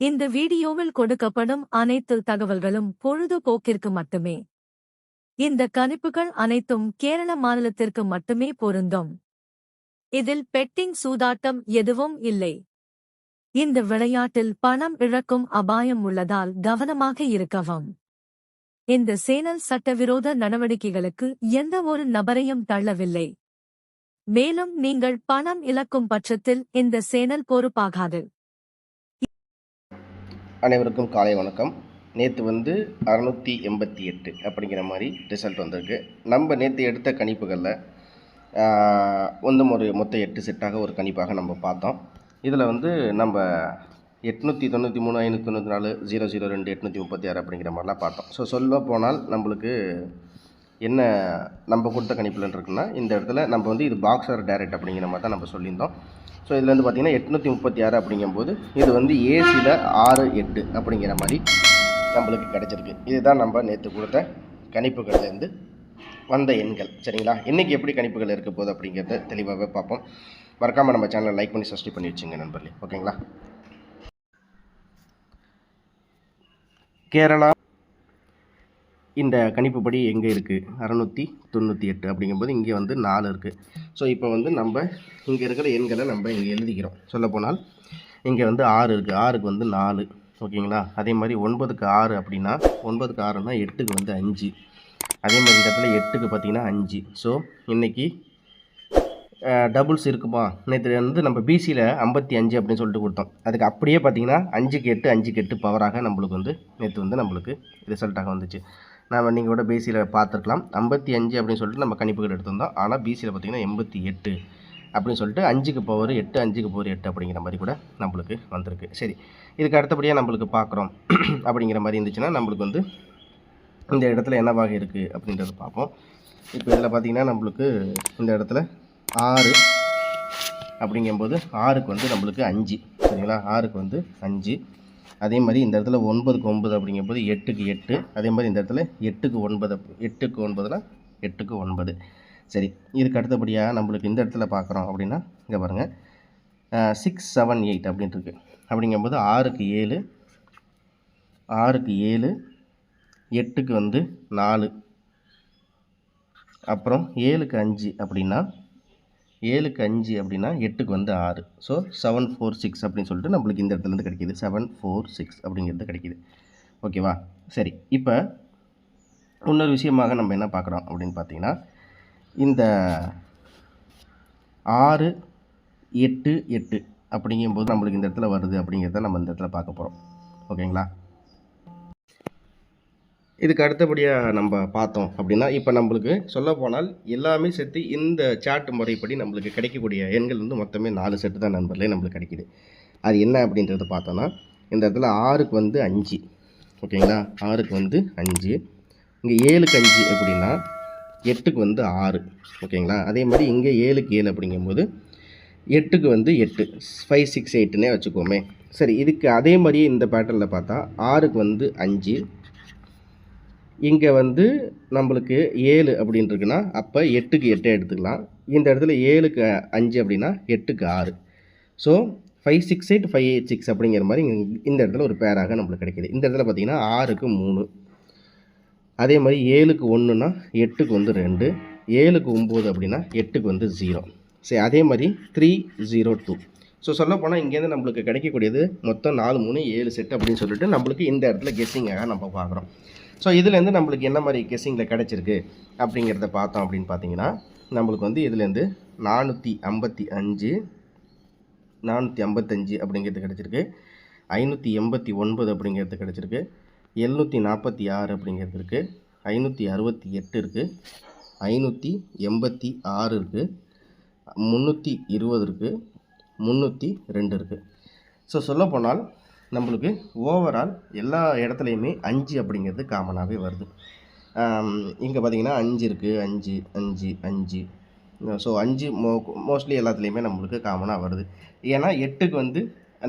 இந்த வீடியோவில் கொடுக்கப்படும் அனைத்து தகவல்களும் பொழுதுபோக்கிற்கு மட்டுமே. இந்த கணிப்புகள் அனைத்தும் கேரள மாநிலத்திற்கு மட்டுமே பொருந்தும். இதில் பெட்டிங் சூதாட்டம் எதுவும் இல்லை. இந்த விளையாட்டில் பணம் இழக்கும் அபாயம் உள்ளதால் கவனமாக இருக்கவும். இந்த சேனல் சட்டவிரோத நடவடிக்கைகளுக்கு எந்த ஒரு நபரையும் தள்ளவில்லை. மேலும் நீங்கள் பணம் இழக்கும் பட்சத்தில் இந்த சேனல் பொறுப்பாகாது. அனைவருக்கும் காலை வணக்கம். நேற்று 688 அப்படிங்கிற மாதிரி ரிசல்ட் வந்திருக்கு. நம்ம நேற்று எடுத்த கணிப்புகளில் ஒரு மொத்தம் 8 செட்டாக ஒரு கணிப்பாக நம்ம பார்த்தோம். இதில் நம்ம 893, 594, 002, 836 அப்படிங்கிற மாதிரிலாம் பார்த்தோம். சொல்ல போனால் நம்மளுக்கு என்ன நம்ம கொடுத்த கணிப்பில் இருக்குன்னா, இந்த இடத்துல நம்ம இது பாக்ஸர் டைரக்ட் அப்படிங்கிற மாதிரி தான் நம்ம சொல்லியிருந்தோம். இதில் பார்த்திங்கன்னா 836 அப்படிங்கும்போது இது ஏசியில் 6, 8 அப்படிங்கிற மாதிரி நம்மளுக்கு கிடச்சிருக்கு. இதுதான் நம்ம நேற்று கொடுத்த கணிப்புகள்லேருந்து வந்த எண்கள். சரிங்களா? இன்றைக்கி எப்படி கணிப்புகள் இருக்க போகுது அப்படிங்கிறத தெளிவாகவே பார்ப்போம். மறக்காமல் நம்ம சேனலை லைக் பண்ணி சப்ஸ்கிரைப் பண்ணி வச்சுங்க நண்பர்களே. ஓகேங்களா? கேரளா இந்த கணிப்புப்படி எங்கே இருக்குது? 698 அப்படிங்கும்போது இங்கே 4 இருக்குது. இப்போ நம்ம இங்கே இருக்கிற எண்களை நம்ம இங்கே எழுதிக்கிறோம். சொல்லப்போனால் இங்கே 6 இருக்குது. 6க்கு 4. ஓகேங்களா? அதே மாதிரி 9க்கு 6 அப்படின்னா 9க்கு 6னா 8க்கு 5. அதே மாதிரி இந்த இடத்துல 8க்கு பார்த்திங்கன்னா 5. இன்றைக்கி டபுள்ஸ் இருக்குமா? நேற்று நம்ம பிசியில் 55 அப்படின்னு சொல்லிட்டு கொடுத்தோம். அதுக்கு அப்படியே பார்த்திங்கன்னா 5க்கு 8, 5க்கு 8 பவராக நம்மளுக்கு நேற்று நம்மளுக்கு ரிசல்ட்டாக வந்துச்சு. நீங்கள் கூட பிசியில் பார்த்துருக்கலாம். 55 அப்படின்னு சொல்லிட்டு நம்ம கணிப்புகள் எடுத்திருந்தோம். ஆனால் பிசியில் பார்த்திங்கன்னா 88 அப்படின்னு சொல்லிட்டு 5க்கு பவர் 8, 5க்கு பவர் 8 அப்படிங்கிற மாதிரி கூட நம்மளுக்கு வந்திருக்கு. சரி, இதுக்கு அடுத்தபடியாக நம்மளுக்கு பார்க்குறோம் அப்படிங்கிற மாதிரி இருந்துச்சுன்னா நம்மளுக்கு இந்த இடத்துல என்னவாக இருக்குது அப்படின்றத பார்ப்போம். இப்போ இதில் பார்த்திங்கன்னா நம்மளுக்கு இந்த இடத்துல 6 அப்படிங்கும்போது 6க்கு நம்மளுக்கு 5. சரிங்களா? 6க்கு 5. அதே மாதிரி இந்த இடத்துல 9க்கு 9 அப்படிங்கும்போது 8க்கு 8. அதே மாதிரி இந்த இடத்துல 8க்கு 9, 8க்கு 9னா 8க்கு 9. சரி, இதுக்கு அடுத்தபடியாக நம்மளுக்கு இந்த இடத்துல பார்க்குறோம் அப்படின்னா இங்கே பாருங்கள் 6, 7, 8 அப்படின்ட்டு இருக்குது. அப்படிங்கும்போது 6க்கு 7, 6க்கு 7, 8க்கு 4, அப்புறம் 7க்கு 5 அப்படின்னா 7க்கு 5 அப்படின்னா 8க்கு 6. 7, 4, 6 அப்படின்னு சொல்லிட்டு நம்மளுக்கு இந்த இடத்துலேருந்து கிடைக்கிது. 7, 4, 6 அப்படிங்கிறது கிடைக்கிது. ஓகேவா? சரி, இப்போ இன்னொரு விஷயமாக நம்ம என்ன பார்க்குறோம் அப்படின்னு பார்த்தீங்கன்னா, இந்த 6, 8, 8 அப்படிங்கும்போது நம்மளுக்கு இந்த இடத்துல வருது அப்படிங்கிறத நம்ம இந்த இடத்துல பார்க்க போகிறோம். ஓகேங்களா? இதுக்கு அடுத்தபடியாக நம்ம பார்த்தோம் அப்படின்னா, இப்போ நம்மளுக்கு சொல்லப்போனால் எல்லாமே சேர்த்து இந்த சார்ட் முறைப்படி நம்மளுக்கு கிடைக்கக்கூடிய எண்கள் மொத்தமே 4 செட்டு தான் நண்பர்களே நம்மளுக்கு கிடைக்கிது. அது என்ன அப்படின்றத பார்த்தோன்னா, இந்த இடத்துல 6க்கு 5. ஓகேங்களா? 6க்கு 5. இங்கே 7க்கு 5 அப்படின்னா 8க்கு 6. ஓகேங்களா? அதே மாதிரி இங்கே 7க்கு 7 அப்படிங்கும்போது 8க்கு 8, 5, 6, 8னே வச்சுக்கோமே. சரி, இதுக்கு அதே மாதிரியே இந்த பேட்டர்னில் பார்த்தா 6க்கு 5. இங்கே நம்மளுக்கு 7 அப்படின்னு இருக்குன்னா அப்போ 8க்கு 8 எடுத்துக்கலாம். இந்த இடத்துல 7க்கு 5 அப்படின்னா 8க்கு 6. 5, 6, 8, 5, 8, 6 அப்படிங்கிற மாதிரி இந்த இடத்துல ஒரு பேராக நம்மளுக்கு கிடைக்கிது. இந்த இடத்துல பார்த்திங்கன்னா 6க்கு 3. அதே மாதிரி 7க்கு 1னா 8க்கு 2. 7க்கு 9 அப்படின்னா 8க்கு 0. சரி, அதே மாதிரி 3, 0, 2. சொல்லப்போனால் இங்கேருந்து நம்மளுக்கு கிடைக்கக்கூடியது மொத்தம் 4, 3, 7 செட் அப்படின்னு சொல்லிட்டு நம்மளுக்கு இந்த இடத்துல கெஸ்ஸிங்காக நம்ம பார்க்குறோம். இதுலேருந்து நம்மளுக்கு என்ன மாதிரி கெஸ்ஸிங்கில் கிடச்சிருக்கு அப்படிங்கிறத பார்த்தோம் அப்படின்னு பார்த்தீங்கன்னா, நம்மளுக்கு இதுலேருந்து 455, 455 அப்படிங்கிறது கிடச்சிருக்கு. 589 அப்படிங்கிறது கிடச்சிருக்கு. 746 அப்படிங்கிறது இருக்குது. 568 இருக்குது. 586 இருக்குது. 320 இருக்குது. 302 இருக்குது. சொல்லப்போனால் நம்மளுக்கு ஓவரால் எல்லா இடத்துலையுமே 5 அப்படிங்கிறது காமனாகவே வருது. இங்கே பார்த்திங்கன்னா 5 இருக்குது. 5, 5, 5. 5 மோஸ்ட்லி எல்லாத்துலேயுமே நம்மளுக்கு காமனாக வருது. ஏன்னா 8க்கு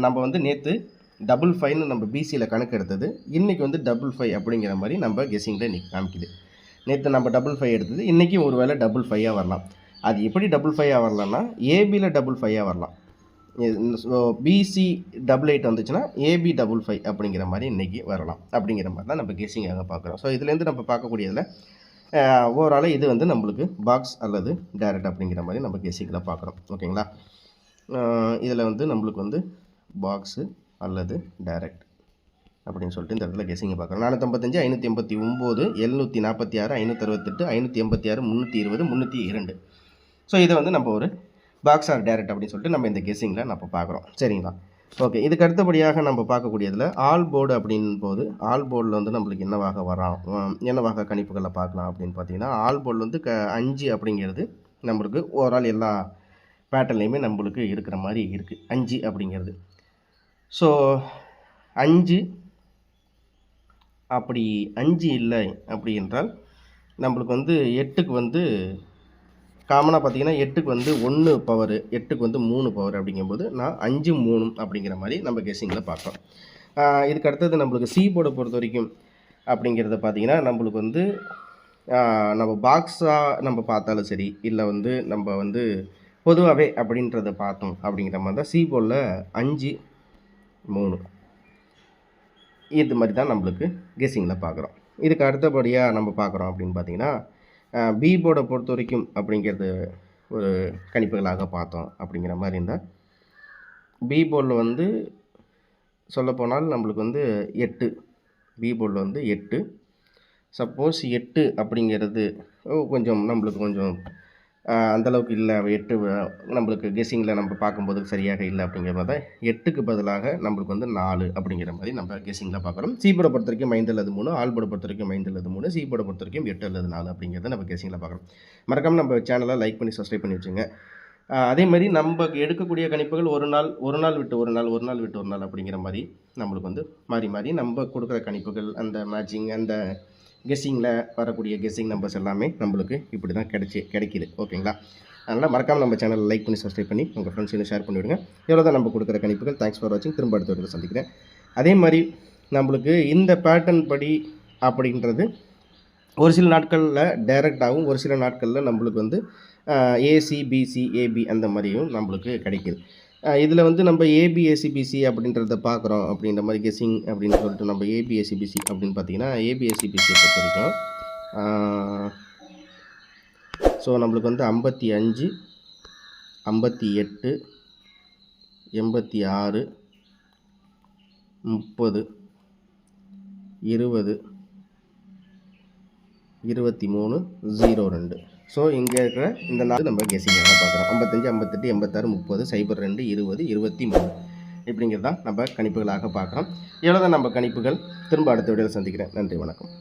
நம்ம நேற்று 55ன்னு நம்ம பிசியில் கணக்கு எடுத்தது. இன்றைக்கி 55 அப்படிங்கிற மாதிரி நம்ம கெஸ்ஸிங்கில் இன்றைக்கி காமிக்குது. நேற்று நம்ம 55 எடுத்தது, இன்றைக்கி ஒரு வேளை 55ஆக வரலாம். அது எப்படி 55ஆக வரலாம்னா ஏபியில் 55ஆக வரலாம். பிசி 88 வந்துச்சுன்னா ஏபி 55 அப்படிங்கிற மாதிரி இன்றைக்கி வரலாம் அப்படிங்கிற மாதிரி தான் நம்ம கெஸ்ஸிங்காக பார்க்குறோம். ஸோ இதுலேருந்து நம்ம பார்க்கக்கூடியதில் ஓவரால் இது வந்து நம்மளுக்கு பாக்ஸ் அல்லது டைரக்ட் அப்படிங்கிற மாதிரி நம்ம கெஸ்ஸிங்கில் பார்க்குறோம். ஓகேங்களா? இதில் வந்து நம்மளுக்கு வந்து பாக்ஸு அல்லது டைரக்ட் அப்படின்னு சொல்லிட்டு இந்த இடத்துல கெஸ்ஸிங்கை பார்க்குறோம். 455 589 746 568 586 320 302. ஸோ இதை வந்து நம்ம ஒரு பாக்ஸ் ஆர் டைரக்ட் அப்படின்னு சொல்லிட்டு நம்ம இந்த கெஸ்ஸிங்கில் நம்ம பார்க்குறோம். சரிங்களா? ஓகே. இதுக்கு அடுத்தபடியாக நம்ம பார்க்கக்கூடியதில் ஆல் போர்டு அப்படின் போது ஆல் போர்டில் வந்து நம்மளுக்கு என்னவாக கணிப்புகளை பார்க்கலாம் அப்படின்னு பார்த்தீங்கன்னா, ஆல் போர்டில் வந்து 5 அப்படிங்கிறது நம்மளுக்கு ஓவரால் எல்லா பேட்டர்ன்லேயுமே நம்மளுக்கு இருக்கிற மாதிரி இருக்குது 5 அப்படிங்கிறது. ஸோ 5 அப்படி 5 இல்லை அப்படி என்றால் நம்மளுக்கு வந்து 8க்கு வந்து காமனாக பார்த்தீங்கன்னா 8க்கு வந்து 1 பவரு 8க்கு வந்து 3 பவர் அப்படிங்கும்போது நான் 5 3 அப்படிங்கிற மாதிரி நம்ம கெஸ்ஸிங்கில் பார்க்குறோம். இதுக்கு அடுத்தது நம்மளுக்கு சி போர்டை பொறுத்த வரைக்கும் அப்படிங்கிறத பார்த்தீங்கன்னா நம்மளுக்கு வந்து நம்ம பாக்ஸாக நம்ம பார்த்தாலும் சரி, இல்லை வந்து நம்ம வந்து பொதுவாகவே அப்படின்றத பார்த்தோம் அப்படிங்கிற மாதிரி தான் சி போர்டில் 5 3 இது மாதிரி தான் நம்மளுக்கு கெஸ்ஸிங்கில் பார்க்குறோம். இதுக்கு அடுத்தபடியாக நம்ம பார்க்குறோம் அப்படின்னு பார்த்தீங்கன்னா, பி போர்டை பொறுத்த வரைக்கும் அப்படிங்கிறது ஒரு கணிப்புகளாக பார்த்தோம் அப்படிங்கிற மாதிரி இருந்தால், பி போர்டில் வந்து சொல்லப்போனால் நம்மளுக்கு வந்து 8 பி போர்டில் வந்து 8. சப்போஸ் 8 அப்படிங்கிறது கொஞ்சம் நம்மளுக்கு கொஞ்சம் அந்தளவுக்கு இல்லை, 8 நம்மளுக்கு கெஸ்ஸிங்கில் நம்ம பார்க்கும்போது சரியாக இல்லை அப்படிங்கிற மாதிரி தான் 8க்கு பதிலாக நம்மளுக்கு வந்து 4 அப்படிங்கிற மாதிரி நம்ம கெஸ்ஸிங்கில் பார்க்குறோம். சி போர்டை பொறுத்த வரைக்கும் 5 அல்லது 3, ஆல் போர்டை பொறுத்த வரைக்கும் 5 அல்லது 3, சி போர்டை பொறுத்த வரைக்கும் 8 அல்லது 4 அப்படிங்கிறத நம்ம கெஸ்ஸிங்கில் பார்க்குறோம். மறக்காமல் நம்ம சேனலை லைக் பண்ணி சப்ஸ்கிரைப் பண்ணி வச்சுங்க. அதே மாதிரி நம்ம எடுக்கக்கூடிய கணிப்புகள் ஒரு நாள் விட்டு ஒரு நாள் அப்படிங்கிற மாதிரி நம்மளுக்கு வந்து மாறி நம்ம கொடுக்குற கணிப்புகள், அந்த மேட்சிங், அந்த கெஸ்ஸிங்கில் வரக்கூடிய கெஸ்ஸிங் நம்பர்ஸ் எல்லாமே நம்மளுக்கு இப்படி தான் கிடைக்கிது. ஓகேங்களா? அதனால் மறக்காமல் நம்ம சேனலை லைக் பண்ணி சப்ஸ்கிரைப் பண்ணி உங்கள் ஃப்ரெண்ட்ஸையும் ஷேர் பண்ணிவிடுங்க. எவ்வளோ தான் நம்ம கொடுக்குற கணிப்புகள். தேங்க்ஸ் ஃபார் வாட்சிங். திரும்ப அடுத்த வீடியோவில் சந்திக்கிறேன். அதே மாதிரி நம்மளுக்கு இந்த பேட்டர்ன் படி அப்படின்றது ஒரு சில நாட்களில் டைரக்டாகவும், ஒரு சில நாட்களில் நம்மளுக்கு வந்து ஏசி பிசி ஏபி அந்த மாதிரியும் நம்மளுக்கு கிடைக்கிது. இதில் வந்து நம்ம ஏபி ஏசி பிசி அப்படின்றத பார்க்குறோம் அப்படின்ற மாதிரி கெஸ்ஸிங் அப்படின்னு சொல்லிட்டு நம்ம ஏபி ஏசி பிசி அப்படின்னு பார்த்தீங்கன்னா, ஏபி ஏசி பிசியை பொறுத்த வரைக்கும் ஸோ நம்மளுக்கு வந்து 55 58 86 30 20 23 02. ஸோ இங்கே இருக்கிற இந்த நாள் நம்ம கெஸ்ஸிங்காக பார்க்குறோம். 55 58 86 30 02 20 23 இப்படிங்கிறது தான் நம்ம கணிப்புகளாக பார்க்குறோம். எவ்வளோ தான் நம்ம கணிப்புகள். திரும்ப அடுத்த வீடியோவில் சந்திக்கிறேன். நன்றி, வணக்கம்.